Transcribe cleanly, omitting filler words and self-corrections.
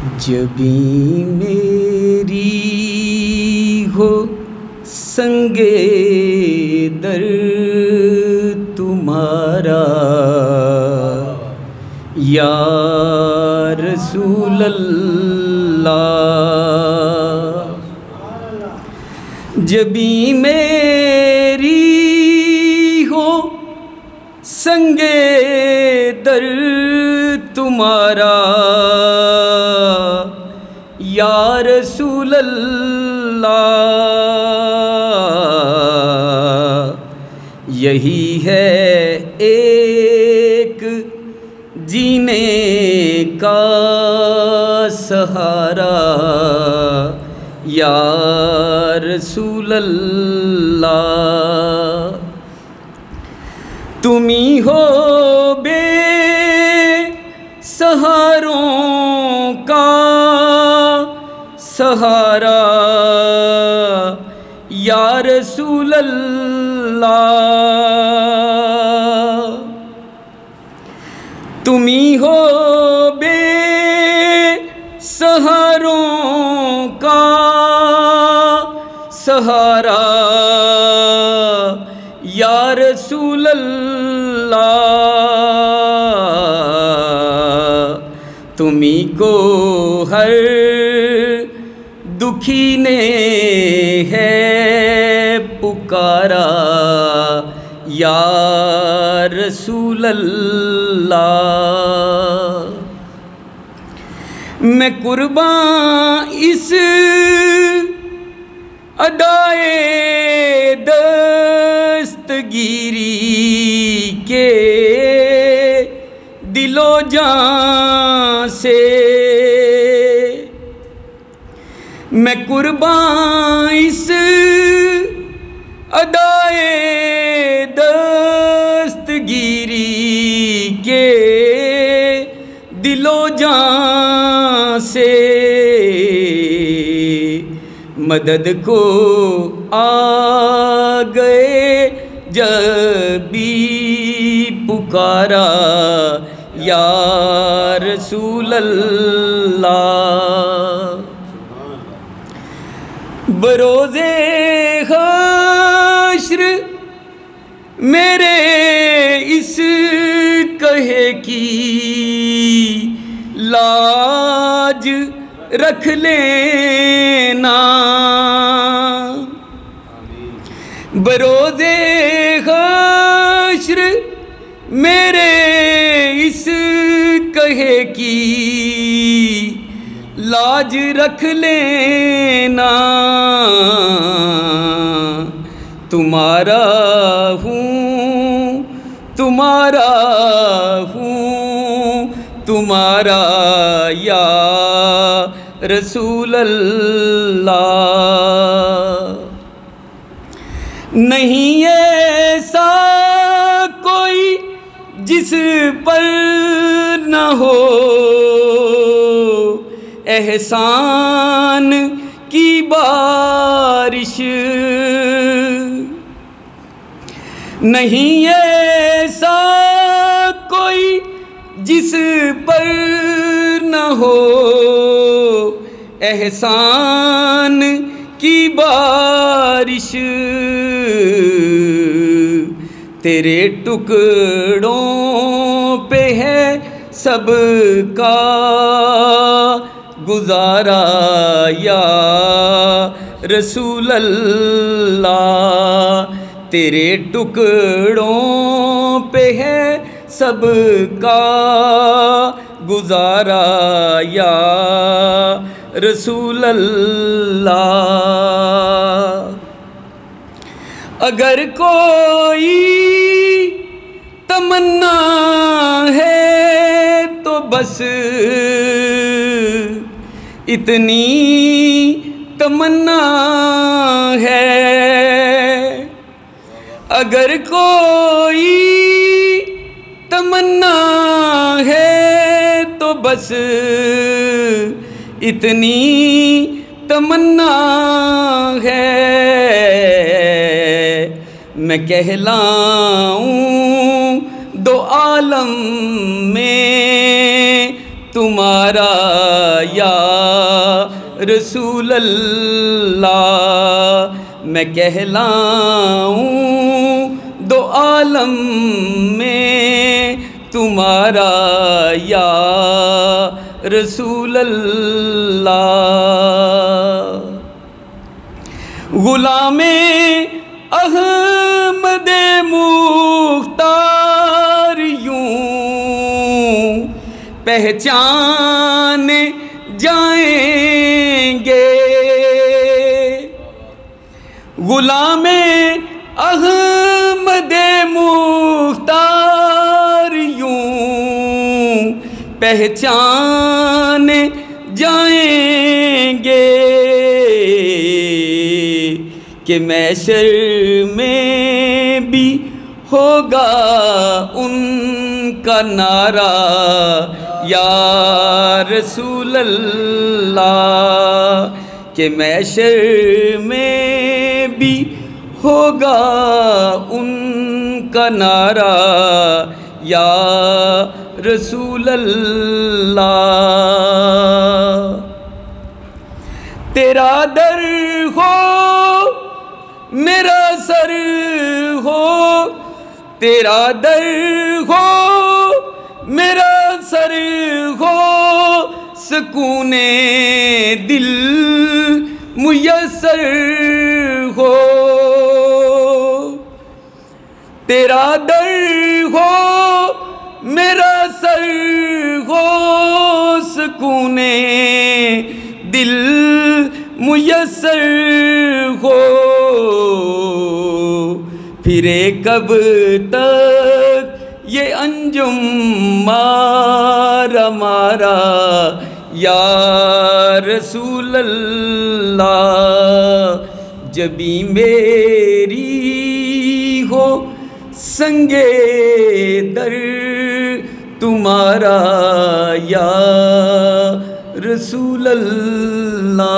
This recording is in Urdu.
جبیں میری ہو سنگے در تمہارا یا رسول اللہ، جبیں میری ہو سنگے در تمہارا یا رسول اللہ، یہی ہے ایک جینے کا سہارا یا رسول اللہ، تم ہی ہو بے سہاروں کا سہارا یا رسول اللہ، تم ہی ہو بے سہاروں کا سہارا یا رسول اللہ، تمہیں کو ہر دکھی نے ہے پکارا یا رسول اللہ، میں قرباں اس ادائے دستگیری کے دل و جان سے، میں قرباں اس ادائے دستگیری کے دل و جان سے، مدد کو آ گئے جب بھی پکارا یا رسول اللہ، بروز حشر میرے اس کہے کی لاج رکھ لینا، بروز حشر میرے اس کہے کی لاج رکھ لینا، تمہارا ہوں تمہارا ہوں تمہارا یا رسول اللہ، نہیں ایسا کوئی جس پر نہ ہو احسان کی بارش، نہیں ایسا کوئی جس پر نہ ہو احسان کی بارش، تیرے ٹکڑوں پہ ہے سب کا گزارا یا رسول اللہ، تیرے ٹکڑوں پہ ہے سب کا گزارا یا رسول اللہ، اگر کوئی تمنا ہے تو بس اتنی تمنا ہے، اگر کوئی تمنا ہے تو بس اتنی تمنا ہے، میں کہلاؤں دو عالم میں تمہارا یا رسول اللہ، میں کہلاؤں دو عالم میں تمہارا یا رسول اللہ۔ غلام احمد مختار یوں پہچان جائیں گے، غلام احمد مختار یوں پہچان جائیں گے کہ محشر میں بھی ہوگا ان کا نعرہ یا رسول اللہ، کہ محشر میں بھی ہوگا ان کا نعرہ یا رسول اللہ۔ تیرا در ہو میرا سر ہو، تیرا در ہو میرا سر ہو، سکون دل میسر ہو، تیرا در ہو میرا سر ہو، سکون دل میسر ہو، پھرے کب تک یہ انجم مارا مارا یا رسول اللہ، جبھی میری ہو سنگے در تمہارا یا رسول اللہ۔